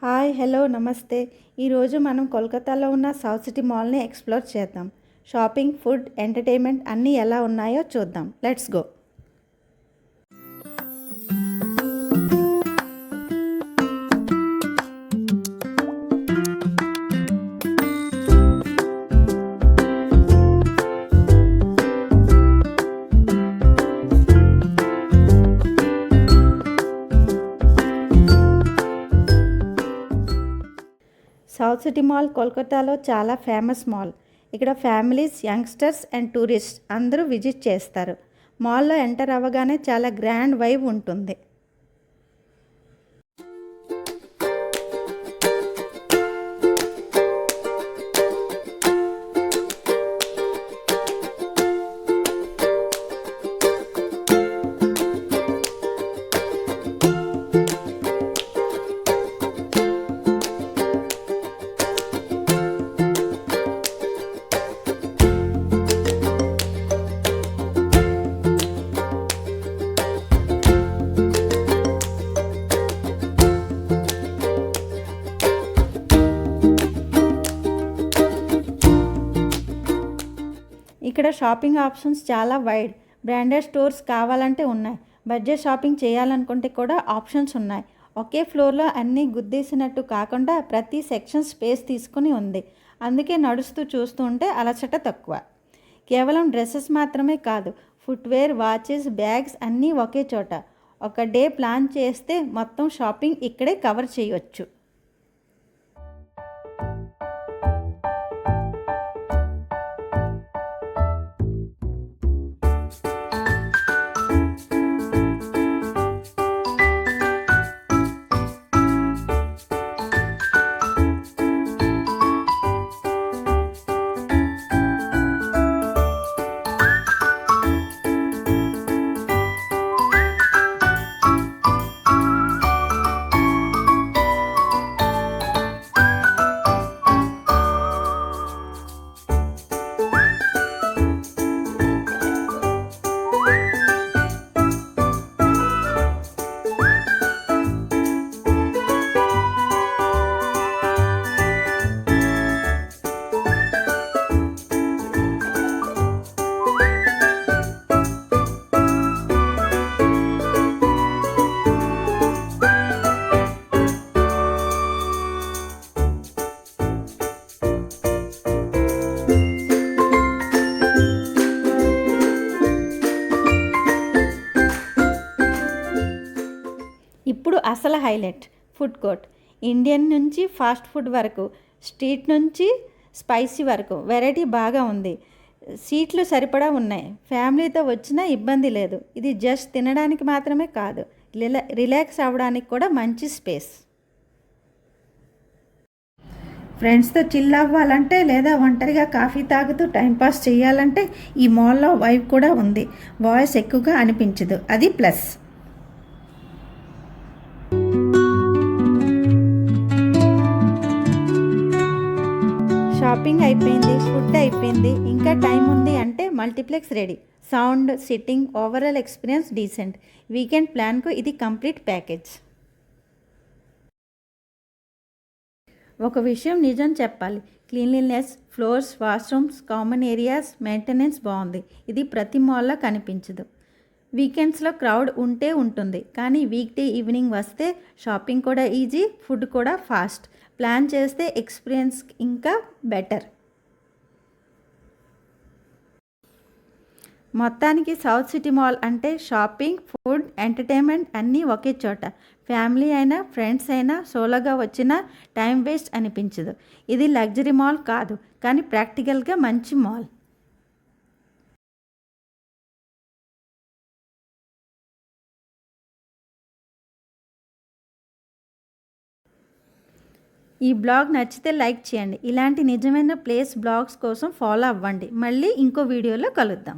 Hi hello నమస్తే. ఈరోజు మనం కోల్కతాలో ఉన్న సౌత్ సిటీ మాల్ని ఎక్స్ప్లోర్ చేద్దాం. షాపింగ్, ఫుడ్, ఎంటర్టైన్మెంట్ అన్నీ ఎలా ఉన్నాయో చూద్దాం. Let's go. South city mall కోల్కతాలో చాలా ఫేమస్ మాల్. ఇక్కడ ఫ్యామిలీస్, యంగ్స్టర్స్ అండ్ టూరిస్ట్ అందరూ విజిట్ చేస్తారు. మాల్లో ఎంటర్ అవ్వగానే చాలా గ్రాండ్ వైబ్ ఉంటుంది. ఇక్కడ షాపింగ్ ఆప్షన్స్ చాలా వైడ్. బ్రాండెడ్ స్టోర్స్ కావాలంటే ఉన్నాయి. బడ్జెట్ షాపింగ్ చేయాలనుకుంటే కూడా ఆప్షన్స్ ఉన్నాయి. ఒకే ఫ్లోర్లో అన్నీ గుద్దేసినట్టు కాకుండా ప్రతి సెక్షన్ స్పేస్ తీసుకుని ఉంది. అందుకే నడుస్తూ చూస్తూ ఉంటే అలసట తక్కువ. కేవలం డ్రెస్సెస్ మాత్రమే కాదు, ఫుట్వేర్, వాచెస్, బ్యాగ్స్ అన్నీ ఒకే చోట. ఒక డే ప్లాన్ చేస్తే మొత్తం షాపింగ్ ఇక్కడే కవర్ చేయొచ్చు. ఇప్పుడు అసలు హైలైట్ ఫుడ్ కోర్ట్. ఇండియన్ నుంచి ఫాస్ట్ ఫుడ్ వరకు, స్ట్రీట్ నుంచి స్పైసీ వరకు వెరైటీ బాగా ఉంది. సీట్లు సరిపడా ఉన్నాయి. ఫ్యామిలీతో వచ్చినా ఇబ్బంది లేదు. ఇది జస్ట్ తినడానికి మాత్రమే కాదు, రిలాక్స్ అవ్వడానికి కూడా మంచి స్పేస్. ఫ్రెండ్స్తో చిల్ అవ్వాలంటే లేదా ఒంటరిగా కాఫీ తాగుతూ టైంపాస్ చేయాలంటే ఈ మాల్లో వైబ్ కూడా ఉంది. వాయిస్ ఎక్కువగా అనిపించదు, అది ప్లస్. షాపింగ్ అయిపోయింది, ఫుడ్ అయిపోయింది, ఇంకా టైం ఉంది అంటే multiplex ready. Sound, sitting, overall experience decent. Weekend ప్లాన్కు ఇది కంప్లీట్ ప్యాకేజ్. ఒక విషయం నిజం చెప్పాలి, cleanliness, floors, washrooms, common areas, maintenance బాగుంది. ఇది ప్రతి మాల్లో కనిపించదు. వీకెండ్స్లో క్రౌడ్ ఉంటే ఉంటుంది, కానీ వీక్డే ఈవినింగ్ వస్తే షాపింగ్ కూడా ఈజీ, ఫుడ్ కూడా ఫాస్ట్. ప్లాన్ చేస్తే ఎక్స్పీరియన్స్ ఇంకా బెటర్. మొత్తానికి సౌత్ సిటీ మాల్ అంటే షాపింగ్, ఫుడ్, ఎంటర్టైన్మెంట్ అన్నీ ఒకే చోట. ఫ్యామిలీ అయినా, ఫ్రెండ్స్ అయినా, సోలోగా వచ్చినా టైం వేస్ట్ అనిపించదు. ఇది లగ్జరీ మాల్ కాదు, కానీ ప్రాక్టికల్గా మంచి మాల్. ఈ బ్లాగ్ నచ్చితే లైక్ చేయండి. ఇలాంటి నిజమైన ప్లేస్ బ్లాగ్స్ కోసం ఫాలో అవ్వండి. మళ్ళీ ఇంకో వీడియోలో కలుద్దాం.